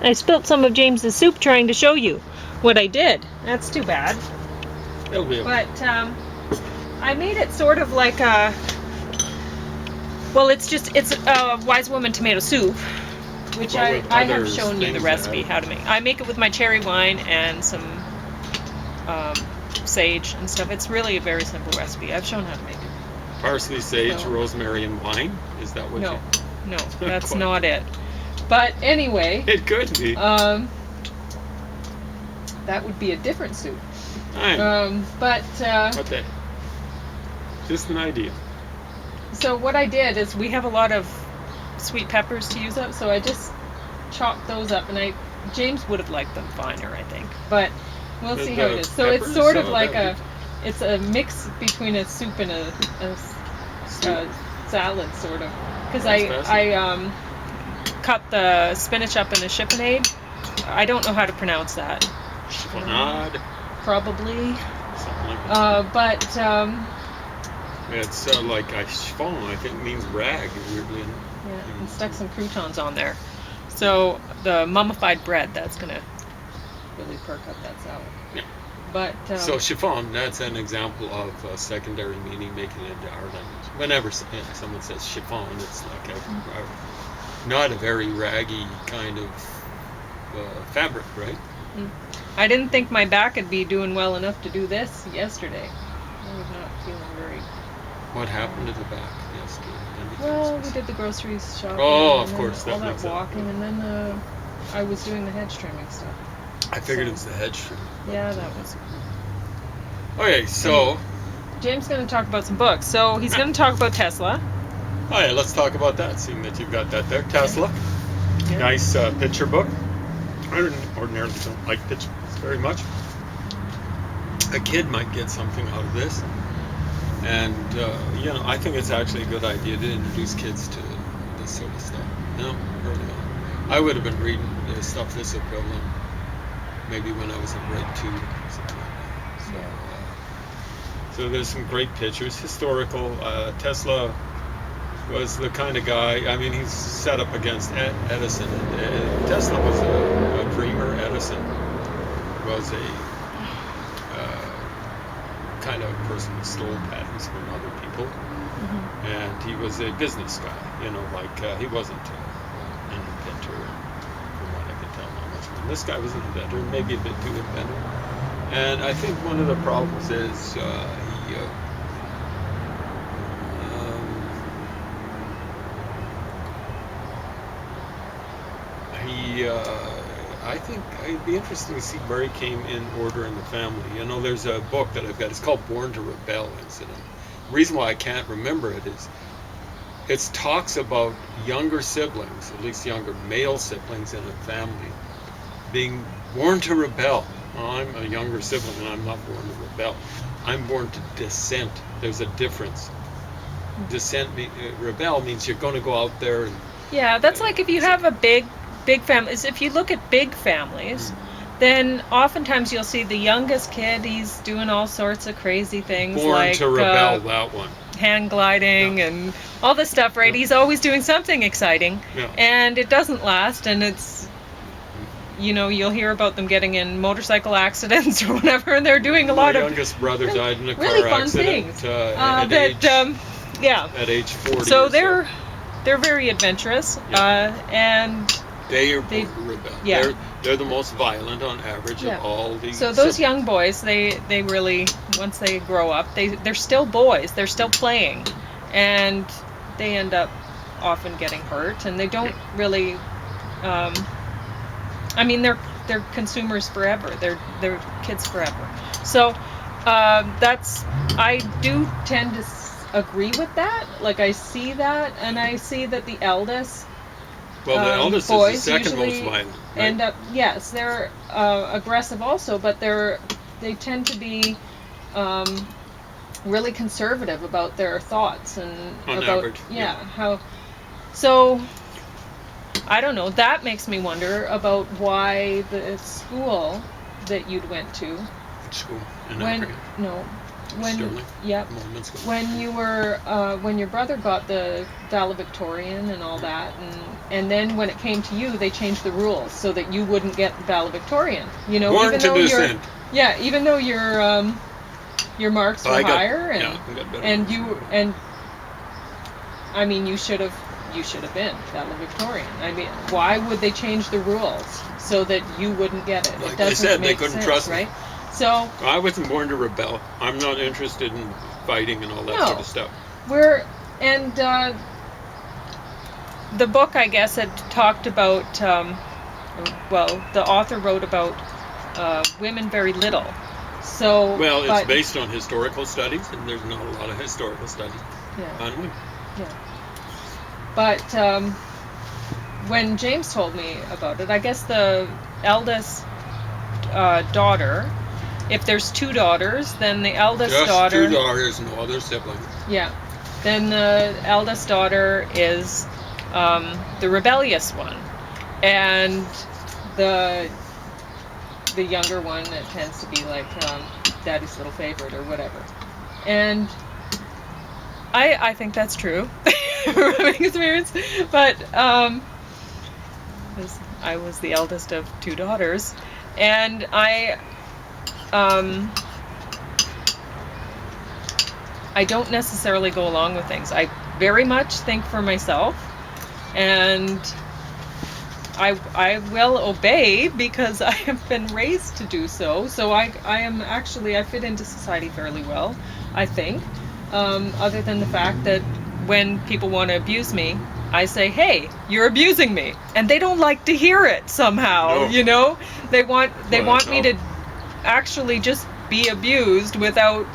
I spilt some of James's soup trying to show you what I did. That's too bad. It'll be okay. But I made it sort of like a, well, it's a Wise Woman tomato soup, which Well, I with have other shown you the things recipe added. how to make. I make it with my cherry wine and some sage and stuff. It's really a very simple recipe. I've shown how to make it. Parsley, sage, No. rosemary, and wine. Is that what No, no, that's Quite. not it. But anyway, It could be. that would be a different soup. Fine. But Okay. Just an idea. so what I did is we have a lot of sweet peppers to use up, so I just chopped those up, and James would have liked them finer, I think. But we'll see how it is. So it's sort of like it's a mix between a soup and a salad, sort of. Because I cut the spinach up in a chiffonade. I don't know how to pronounce that. Chiffonade. Probably. Something like that. But It's like a chiffon, I think means rag, weirdly enough. yeah, and stuck some croutons on there. So the mummified bread, that's gonna really perk up that salad. Yeah. But So chiffon, that's an example of a secondary meaning making it into our language. Whenever someone says chiffon, it's like not a very raggy kind of fabric, right? I didn't think my back would be doing well enough to do this yesterday. I was not feeling very. What happened to the back yesterday? Well, we did the groceries shopping. Oh, and of course, then all that makes that sense. walking, and then I was doing the hedge trimming stuff. I figured it was the hedge trim. Yeah, that was. Okay, so. James going to talk about some books. So he's going to talk about Tesla. Oh yeah, let's talk about that, seeing that you've got that there. Tesla. Yeah. Nice picture book. I ordinarily don't like pictures very much. A kid might get something out of this. And, I think it's actually a good idea to introduce kids to this sort of stuff. Early on. I would have been reading the stuff this equivalent maybe when I was in grade 2 or something like that. So there's some great pictures. Historical. Tesla was the kind of guy, I mean, he's set up against Edison. Tesla was a dreamer. Edison was a kind of person who stole patents from other people. Mm-hmm. And he was a business guy, he wasn't an inventor, from what I can tell, not much more. This guy was an inventor, maybe a bit too inventive. And I think one of the problems is I think it'd be interesting to see where he came in order in the family. There's a book that I've got. It's called Born to Rebel Incident. The reason why I can't remember it is it talks about younger siblings, at least younger male siblings in a family, being born to rebel. Well, I'm a younger sibling and I'm not born to rebel. I'm born to dissent. There's a difference. Rebel means you're going to go out there and... Yeah, that's like if you have a big families. If you look at big families, then oftentimes you'll see the youngest kid, he's doing all sorts of crazy things. Born to rebel, that one. Hang gliding and all this stuff, right? He's always doing something exciting. And it doesn't last, and it's, you'll hear about them getting in motorcycle accidents or whatever, and they're doing a lot of... My youngest brother died in a really car fun accident things. at age 40. So they're very adventurous, and they rebel. Yeah. They're the most violent on average of all these. So those young boys, they really, once they grow up, they're still boys. They're still playing, and they end up often getting hurt, and they don't really. They're consumers forever. They're kids forever. So I do tend to agree with that. Like, I see that, and I see that the eldest. Well, the eldest boys is the second most violent. Right? End up, yes, they're aggressive also, but they tend to be really conservative about their thoughts and on about average. How. So I don't know. That makes me wonder about why the school that you'd went to. Which school in Africa? No, Sterling. Yep. Mormons. When you were, when your brother got the valedictorian and all that, and then when it came to you, they changed the rules so that you wouldn't get the valedictorian. You know, Born even to though descent. even though your marks were higher, and I got better and marks. you and I mean, you should have been valedictorian. I mean, why would they change the rules so that you wouldn't get it? Like It they doesn't said, they make couldn't sense, trust me. right? So I wasn't born to rebel. I'm not interested in fighting and all that No. sort of stuff. The book, I guess, had talked about, the author wrote about women very little. So, Well, it's but, based on historical studies, and there's not a lot of historical studies yeah, on women. yeah. But when James told me about it, I guess the eldest daughter, if there's 2 daughters, then the eldest Just daughter, 2 daughters, no other siblings. yeah, then the eldest daughter is the rebellious one, and the younger one that tends to be like daddy's little favorite or whatever. And I think that's true from my experience, but I was the eldest of 2 daughters, and I don't necessarily go along with things. I very much think for myself, and I will obey because I have been raised to do so. So I fit into society fairly well, I think. Other than the fact that when people want to abuse me, I say, "Hey, you're abusing me," and they don't like to hear it somehow. No. You know, they want me no. to actually just be abused without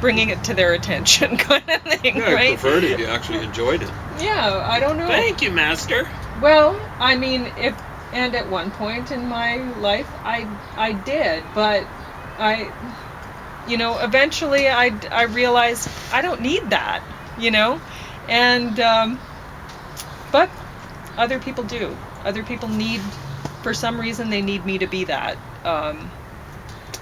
bringing it to their attention, kind of thing, Yeah, right? I preferred it if you actually enjoyed it. Yeah, I don't know. Thank you, Master. Well, I mean, at one point in my life, I did, but eventually I realized I don't need that, and but other people do. Other people for some reason, they need me to be that,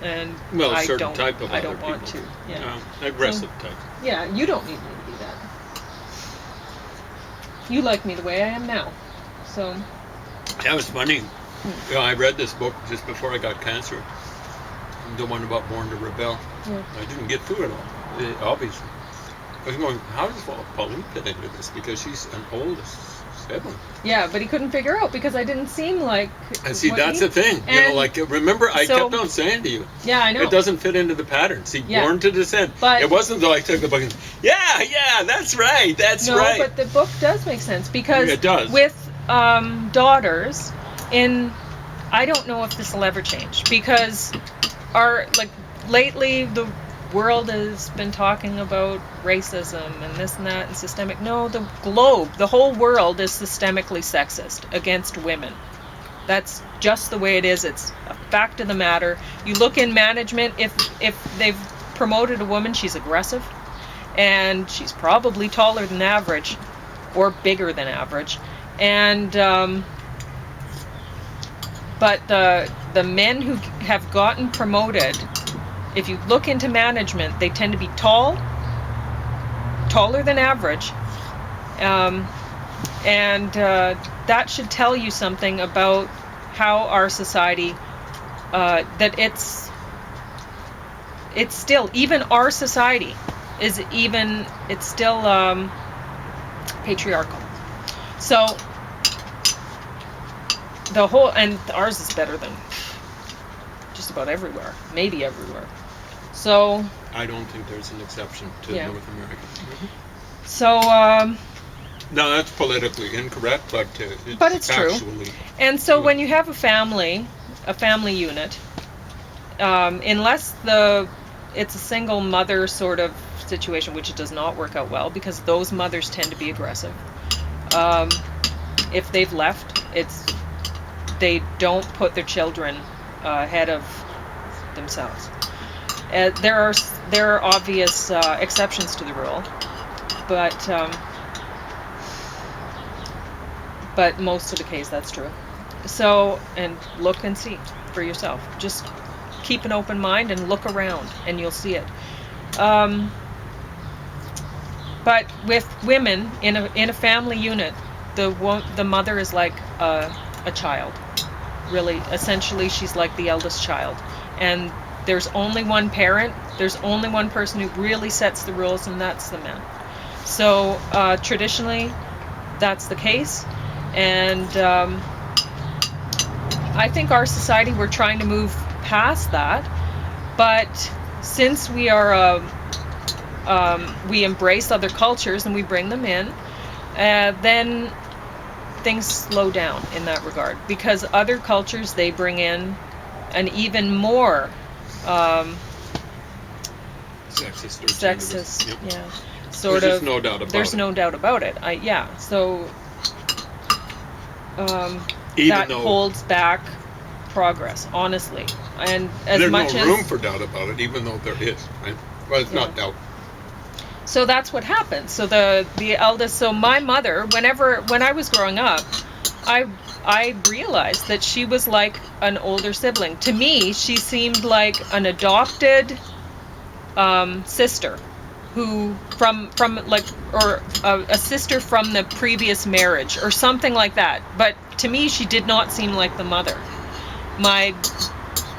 and Well, a I certain don't. type of I other don't want people. to. Yeah. Aggressive type. Yeah, you don't need me to be that. You like me the way I am now, so. That was funny. I read this book just before I got cancer. The one about Born to Rebel. Yeah. I didn't get through it all. Obviously. I was going, how does Pauline fit into this? Because she's an oldest sibling. Yeah, but he couldn't figure out because I didn't seem like. And see, that's the thing. Remember, I so- kept on saying to you, Yeah, I know. it doesn't fit into the pattern. See, Yeah. Born to Descent. But- it wasn't though I took the book and, yeah, that's right, No, right. but the book does make sense because It does. with daughters, I don't know if this will ever change because lately the world has been talking about racism and this and that and systemic. No, the whole world is systemically sexist against women. That's just the way it is. It's a fact of the matter. You look in management, if they've promoted a woman, she's aggressive, and she's probably taller than average, or bigger than average, and but the men who have gotten promoted, if you look into management, they tend to be taller than average, and that should tell you something about how our society, that it's still, even our society it's still patriarchal. So and ours is better than just about everywhere, maybe everywhere. So I don't think there's an exception to Yeah. North America. so No, that's politically incorrect, but it's true. actually. And so when you have a family unit, unless it's a single mother sort of situation, which does not work out well because those mothers tend to be aggressive. If they've left, they don't put their children ahead of themselves. There are obvious exceptions to the rule, but most of the case that's true. So, and look and see for yourself. Just keep an open mind and look around, and you'll see it. But with women in a family unit, the mother is like a child. Really, essentially, she's like the eldest child, and there's only one parent. There's only one person who really sets the rules, and that's the man. So traditionally, that's the case, and I think our society, we're trying to move past that. But since we are we embrace other cultures and we bring them in, then things slow down in that regard, because other cultures, they bring in an even more sexist, Yep. yeah, sort There's of. no doubt about There's it. no doubt about it. So Even that though holds back progress, honestly. And as there's much no as room for doubt about it, even though there is, right? Well, it's not doubt. so that's what happened. So the eldest, so my mother, when I was growing up, I realized that she was like an older sibling. To me, she seemed like an adopted sister, who from like, or a sister from the previous marriage or something like that. But to me, she did not seem like the mother. My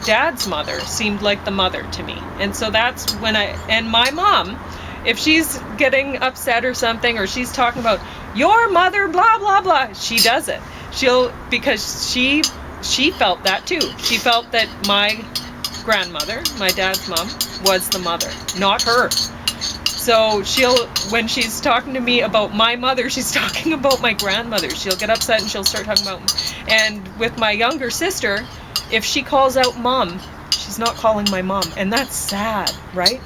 dad's mother seemed like the mother to me. And so that's when and my mom, if she's getting upset or something, or she's talking about your mother, blah, blah, blah, she does it. Because she felt that too. She felt that my grandmother, my dad's mom, was the mother, not her. So when she's talking to me about my mother, she's talking about my grandmother. She'll get upset and she'll start talking about, and with my younger sister, if she calls out mom, she's not calling my mom, and that's sad, right?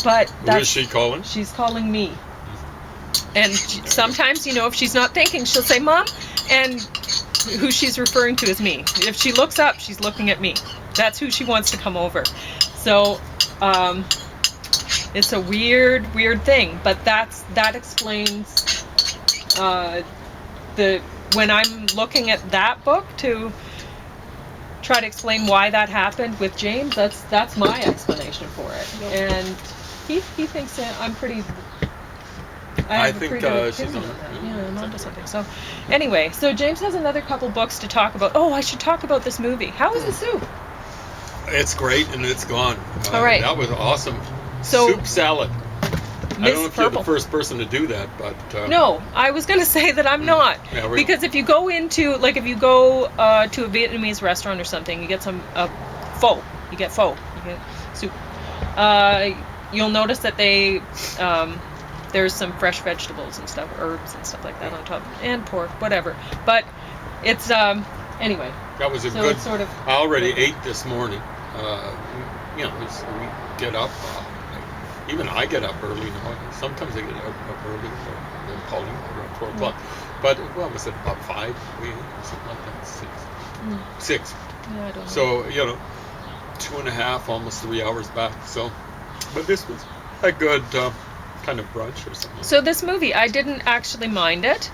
But Who is she calling? She's calling me. And sometimes, if she's not thinking, she'll say mom, and who she's referring to is me. If she looks up, she's looking at me. That's who she wants to come over. So it's a weird thing, but that explains when I'm looking at that book to try to explain why that happened with James. That's my explanation for it. Yeah. And he thinks I'm pretty. I have a think pretty good she's opinion on it. that. Yeah, I'm onto something. So anyway, so James has another couple books to talk about. Oh, I should talk about this movie. How was the soup? It's great, and it's gone. All right. That was awesome. So Soup salad. I Miss don't know if you're Purple. the first person to do that, but No, I was going to say that I'm not. Yeah, Because if you go to a Vietnamese restaurant or something, you get some pho. You get pho. You get soup. You'll notice that there's some fresh vegetables and stuff, herbs and stuff like that on top, and pork, whatever. But it's anyway. that was a So good. it's sort of. I already ate this morning. We get up. Even I get up early now. Sometimes I get up early, or Pauline around 4 o'clock. But what was it, about 5? We ate something like that. 6. Yeah, I don't know. So 2.5, almost 3 hours back. So, but this was a good kind of brunch or something. So this movie, I didn't actually mind it.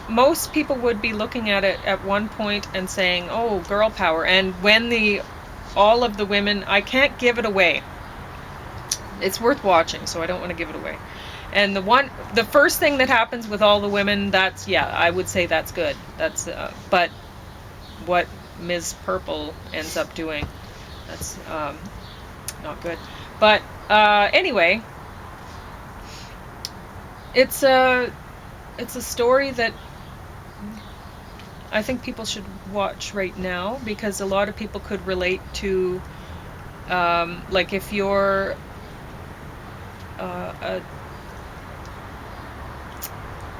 Most people would be looking at it at one point and saying, "Oh, girl power." And when all of the women, I can't give it away. It's worth watching, so I don't want to give it away. And the first thing that happens with all the women, I would say that's good. That's but what Ms. Purple ends up doing, that's not good. But anyway, it's a story that I think people should watch right now, because a lot of people could relate to, like if you're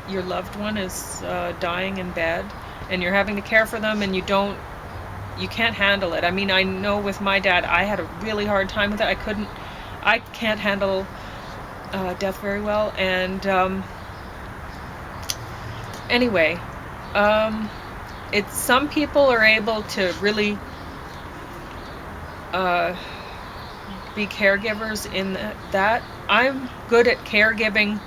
your loved one is dying in bed and you're having to care for them, and you can't handle it. I mean, I know with my dad, I had a really hard time with it. I can't handle death very well, and anyway, some people are able to really be caregivers in that. I'm good at caregiving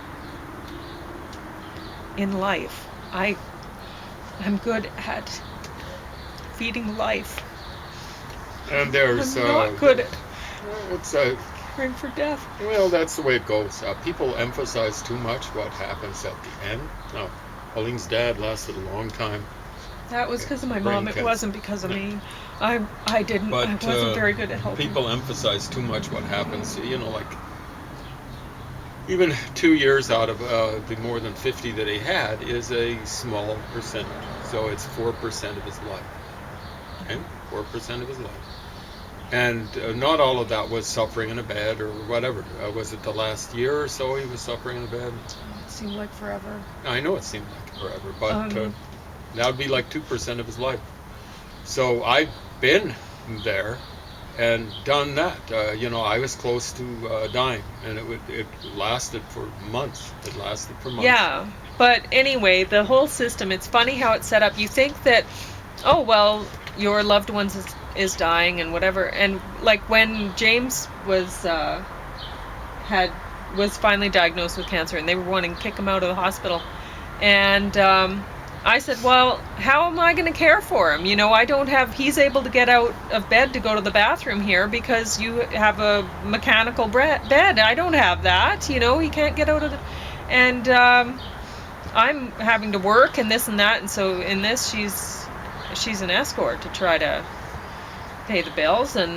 in life. I'm good at feeding life. And there's I'm not good at it's caring for death. well, that's the way it goes. People emphasize too much what happens at the end. Now, Pauline's dad lasted a long time. That was because of my Brain mom. It cancer. wasn't because of me. I wasn't very good at helping. People emphasize too much what happens. You know, like even 2 years out of the more than 50 that he had is a small percentage. So it's 4% of his life. Okay? 4% of his life. And not all of that was suffering in a bed or whatever. Was it the last year or so he was suffering in a bed? It seemed like forever. I know it seemed like forever, but that would be like 2% of his life. So I've been there and done that. You know, I was close to dying, and it lasted for months. It lasted for months. Yeah, but anyway, the whole system, it's funny how it's set up. You think that, oh, well, your loved ones is dying and whatever. And like when James was finally diagnosed with cancer, and they were wanting to kick him out of the hospital. And I said, well, how am I going to care for him? You know, he's able to get out of bed to go to the bathroom here because you have a mechanical bed. I don't have that. You know, he can't get out of and I'm having to work and this and that. And so in this, she's an escort to try to pay the bills but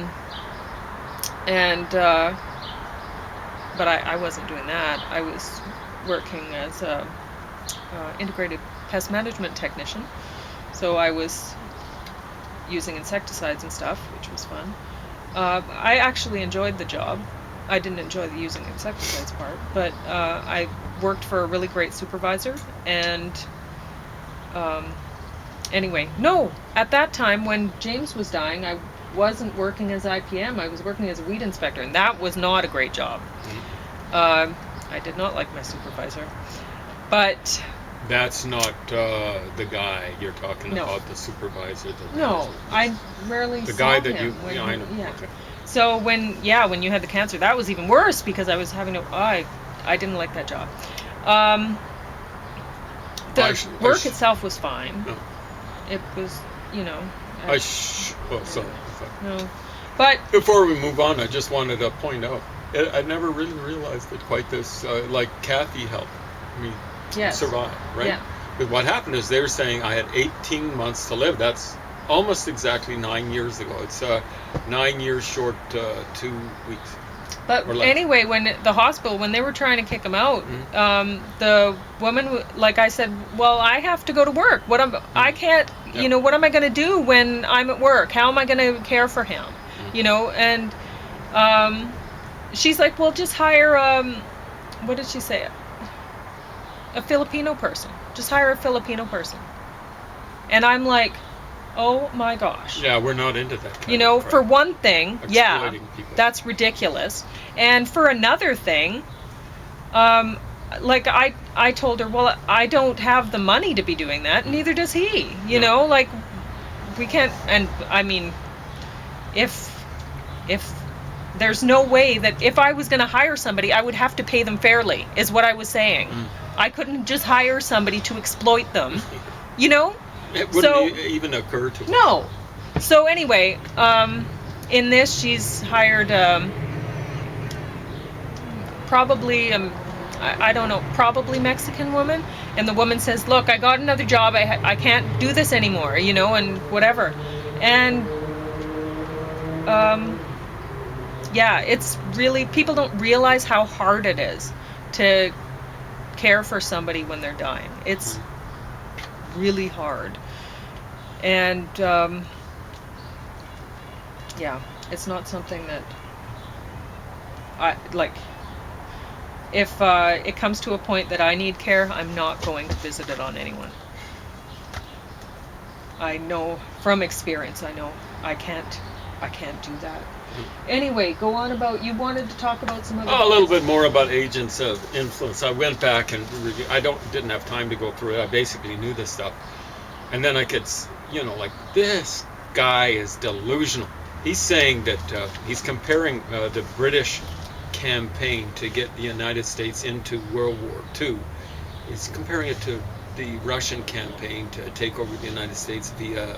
I wasn't doing that. I was working as a integrated pest management technician, so I was using insecticides and stuff, which was fun. I actually enjoyed the job. I didn't enjoy the using insecticides part, but I worked for a really great supervisor. And anyway, no, at that time when James was dying, I wasn't working as IPM. I was working as a weed inspector, and that was not a great job. I did not like my supervisor, but that's not the guy you're talking No. about, the supervisor. no, I rarely The saw guy that him you, when yeah, I he- know. yeah. Okay. So when you had the cancer, that was even worse because I was having to. I didn't like that job. The work itself was fine. No. It was, you know. Oh, sorry. No, but Before we move on, I just wanted to point out, I never really realized that quite this, like Kathy helped me yes. survive, right? Yeah. But what happened is they were saying I had 18 months to live. That's almost exactly 9 years ago. It's 9 years short 2 weeks. But or less. anyway, when the hospital, when they were trying to kick him out, the woman, like I said, well, I have to go to work. I can't, Yeah. you know, what am I going to do when I'm at work? How am I going to care for him? You know, and she's like, well, just hire, what did she say? A Filipino person. Just hire a Filipino person. And I'm like, oh my gosh. Yeah, we're not into that kind You know, of crap. for one thing, yeah, Exploiting people. that's ridiculous. And for another thing, like I told her, well, I don't have the money to be doing that, neither does he. You No. know, like we can't. And I mean, if there's no way that if I was going to hire somebody, I would have to pay them fairly, is what I was saying. I couldn't just hire somebody to exploit them. You know. It wouldn't even occur to me. No. So anyway, in this, she's hired probably, I don't know, probably Mexican woman. And the woman says, look, I got another job. I can't do this anymore, you know, and whatever. And yeah, it's really, people don't realize how hard it is to care for somebody when they're dying. It's really hard. And yeah, it's not something that I like. If it comes to a point that I need care, I'm not going to visit it on anyone. I know from experience, I know I can't do that. Anyway, go on about, you wanted to talk about some other Oh, a little bit more about agents of influence. I went back and didn't have time to go through it. I basically knew this stuff. And then I could, you know, like, this guy is delusional. He's saying that he's comparing the British campaign to get the United States into World War II. He's comparing it to the Russian campaign to take over the United States via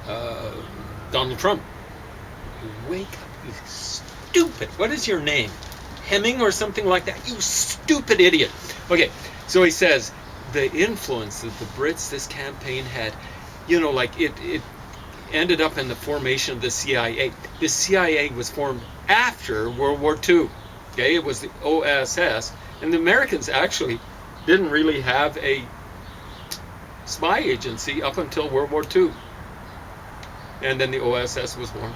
Donald Trump. Wake up, you stupid. What is your name? Hemming or something like that? You stupid idiot. Okay, so he says the influence that the Brits, this campaign had, like it ended up in the formation of the CIA. The CIA was formed after World War II. Okay, it was the OSS, and the Americans actually didn't really have a spy agency up until World War II. And then the OSS was formed,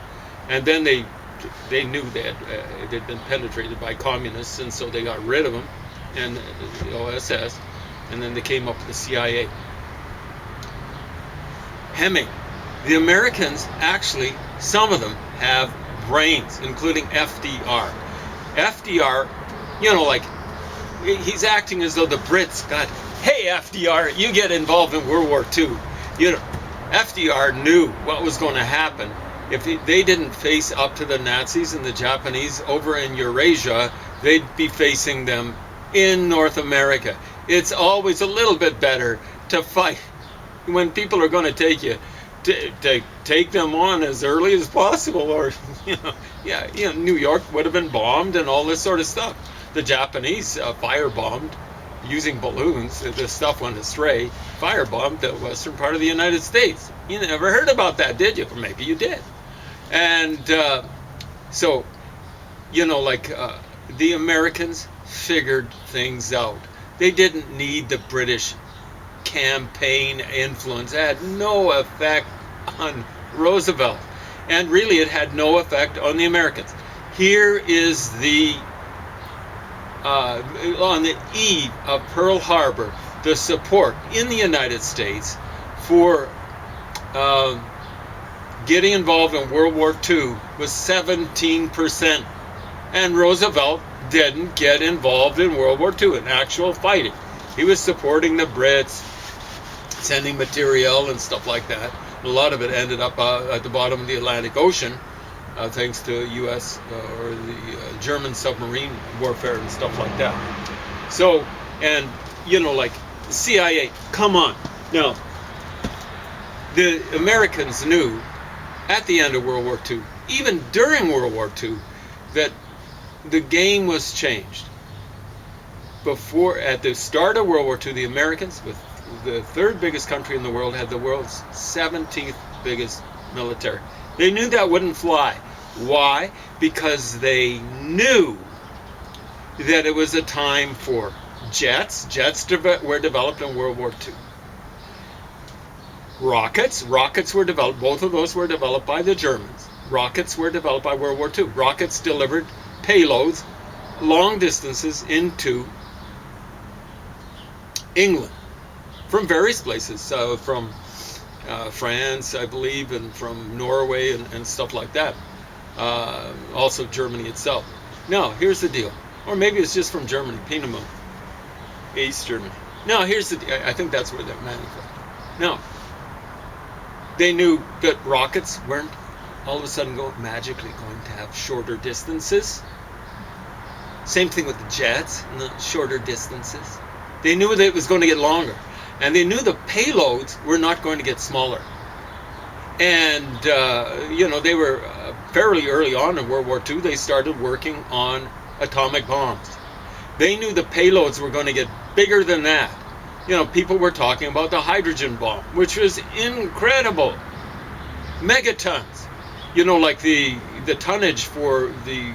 and then they knew that they'd been penetrated by communists, and so they got rid of them, and the OSS, and then they came up with the CIA. Hemming. The Americans actually, some of them have brains, including FDR. FDR, like he's acting as though the Brits got, hey FDR, you get involved in World War II. FDR knew what was going to happen if they didn't face up to the Nazis and the Japanese over in Eurasia. They'd be facing them in North America. It's always a little bit better to fight when people are going to take you, to take them on as early as possible, or New York would have been bombed and all this sort of stuff. The Japanese firebombed using balloons. The stuff went astray. Firebombed the western part of the United States. You never heard about that, did you? Or maybe you did. And so, the Americans figured things out. They didn't need the British campaign influence. It had no effect on Roosevelt, and really it had no effect on the Americans. Here is the on the eve of Pearl Harbor, the support in the United States for getting involved in World War II was 17%, and Roosevelt didn't get involved in World War II in actual fighting. He was supporting the Brits, sending material and stuff like that. A lot of it ended up at the bottom of the Atlantic Ocean, thanks to U.S. Or the German submarine warfare and stuff like that. So, and the CIA, come on. Now, the Americans knew at the end of World War II, even during World War II, that the game was changed. At the start of World War II, the Americans, with the third biggest country in the world, had the world's 17th biggest military. They knew that wouldn't fly. Why? Because they knew that it was a time for jets. Jets were developed in World War II. Rockets were developed. Both of those were developed by the Germans. Rockets were developed by World War II. Rockets delivered payloads long distances into England from various places, from France, I believe, and from Norway and stuff like that. Also Germany itself. Now, here's the deal. Or maybe it's just from Germany, Peenemünde, East Germany. Now, here's the I think that's where they're manufactured. Now, they knew that rockets weren't all of a sudden magically going to have shorter distances. Same thing with the jets, and the shorter distances. They knew that it was going to get longer. And they knew the payloads were not going to get smaller. And, they were fairly early on in World War II, they started working on atomic bombs. They knew the payloads were going to get bigger than that. People were talking about the hydrogen bomb, which was incredible. Megatons. Like the tonnage for the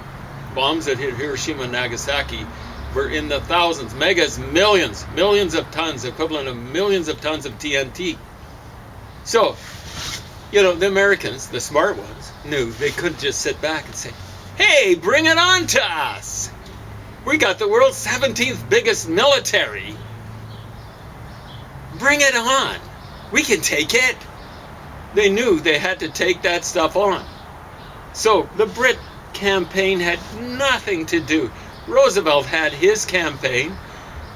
bombs that hit Hiroshima and Nagasaki were in the thousands. Megas, millions of tons, equivalent of millions of tons of TNT. So, the Americans, the smart ones, knew they couldn't just sit back and say, hey, bring it on to us. We got the world's 17th biggest military. Bring it on. We can take it. They knew they had to take that stuff on. So the Brit campaign had nothing to do. Roosevelt had his campaign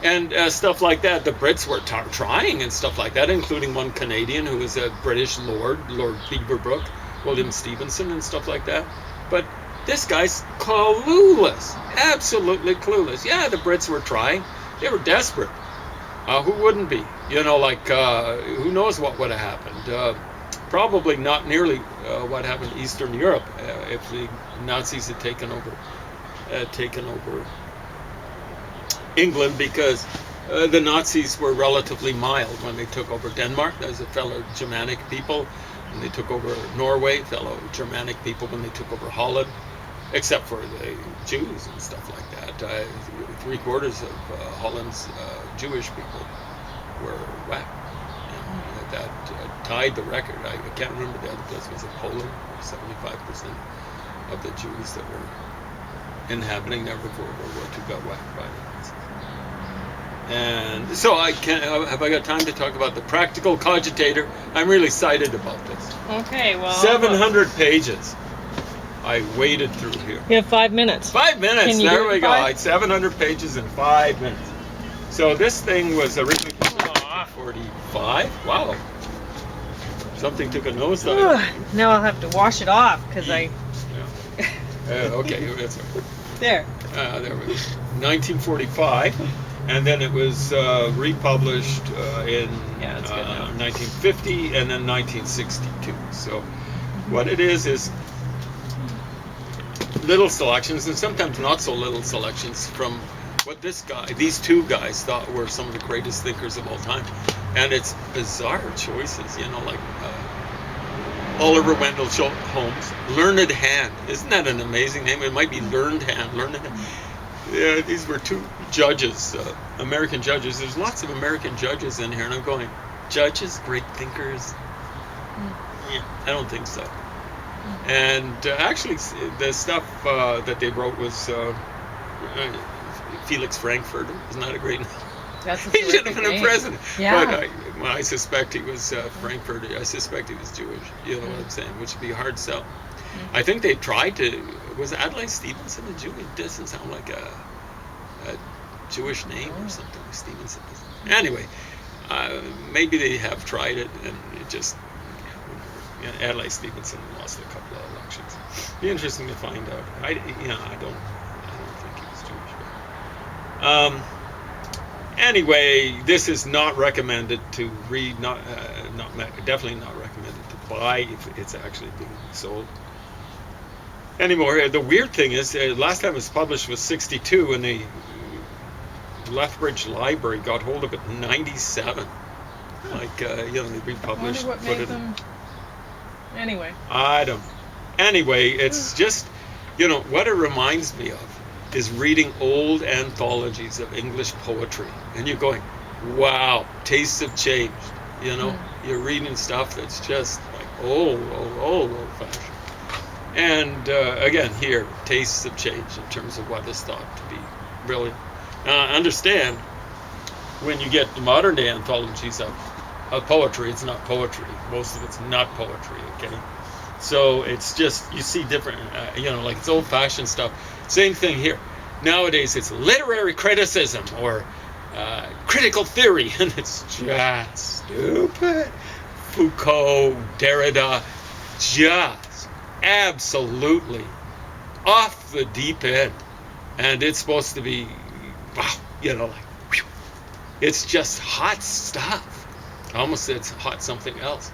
and stuff like that. The Brits were trying and stuff like that, including one Canadian who was a British Lord Beaverbrook, William Stevenson and stuff like that. But this guy's clueless, absolutely clueless. Yeah, the Brits were trying. They were desperate. Who wouldn't be? Who knows what would have happened? probably not nearly what happened in Eastern Europe if the Nazis had taken over England, because the Nazis were relatively mild when they took over Denmark. Those are fellow Germanic people. When they took over Norway, fellow Germanic people. When they took over Holland, except for the Jews and stuff like that. 3/4 of Holland's Jewish people were whacked. That tied the record. I can't remember the other place. Was it Poland? 75% of the Jews that were inhabiting there before World War II got whacked by the Nazis. And so have I got time to talk about the Practical Cogitator? I'm really excited about this. Okay, well. 700 pages. I waded through here. You have 5 minutes. 5 minutes. Can you There do it we in go. 5? 700 pages in 5 minutes. So this thing was originally 45. Wow. Something took a nosedive. Now I'll have to wash it off because I. Yeah. Okay. That's right. There. There we go. 1945. And then it was republished in 1950 and then 1962. So what it is little selections, and sometimes not so little selections, from what these two guys thought were some of the greatest thinkers of all time. And it's bizarre choices, like Oliver Wendell Holmes, Learned Hand. Isn't that an amazing name? It might be Learned Hand. Yeah, these were two judges, American judges. There's lots of American judges in here, and I'm going, judges, great thinkers? Yeah, I don't think so. And actually, the stuff that they wrote was Felix Frankfurter. Isn't that a great name? He should have been a president. Yeah. But I suspect he was Frankfurter. I suspect he was Jewish. You know what I'm saying? Which would be a hard sell. I think they tried to. Was Adlai Stevenson a Jew? It doesn't sound like a Jewish name or something. Stevenson. Anyway, maybe they have tried it, and it just. Adlai Stevenson lost a couple of elections. Be interesting to find out. I don't think he was Jewish. Anyway, this is not recommended to read. Definitely not recommended to buy if it's actually being sold anymore. The weird thing is, last time it was published was '62, and the Lethbridge Library got hold of it in '97. They republished. I wonder what made them. Anyway. I don't. Anyway, it's just, what it reminds me of is reading old anthologies of English poetry, and you're going, wow, tastes have changed. You're reading stuff that's just like old-fashioned. And again, here, tastes have changed in terms of what is thought to be brilliant. Understand, when you get the modern day anthologies of poetry, it's not poetry. Most of it's not poetry, okay? So it's just, you see different, like it's old-fashioned stuff. Same thing here. Nowadays, it's literary criticism or critical theory, and it's just stupid. Foucault, Derrida, just absolutely off the deep end. And it's supposed to be, wow, it's just hot stuff. Almost it's hot something else.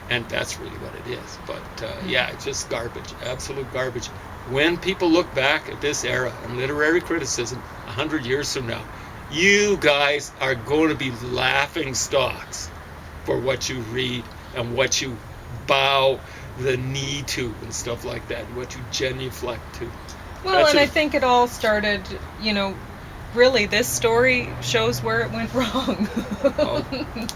And that's really what it is. But it's just garbage, absolute garbage. When people look back at this era and literary criticism 100 years from now, you guys are going to be laughing stocks for what you read and what you bow the knee to and stuff like that, and what you genuflect to. Well, I think it all started, really, this story shows where it went wrong.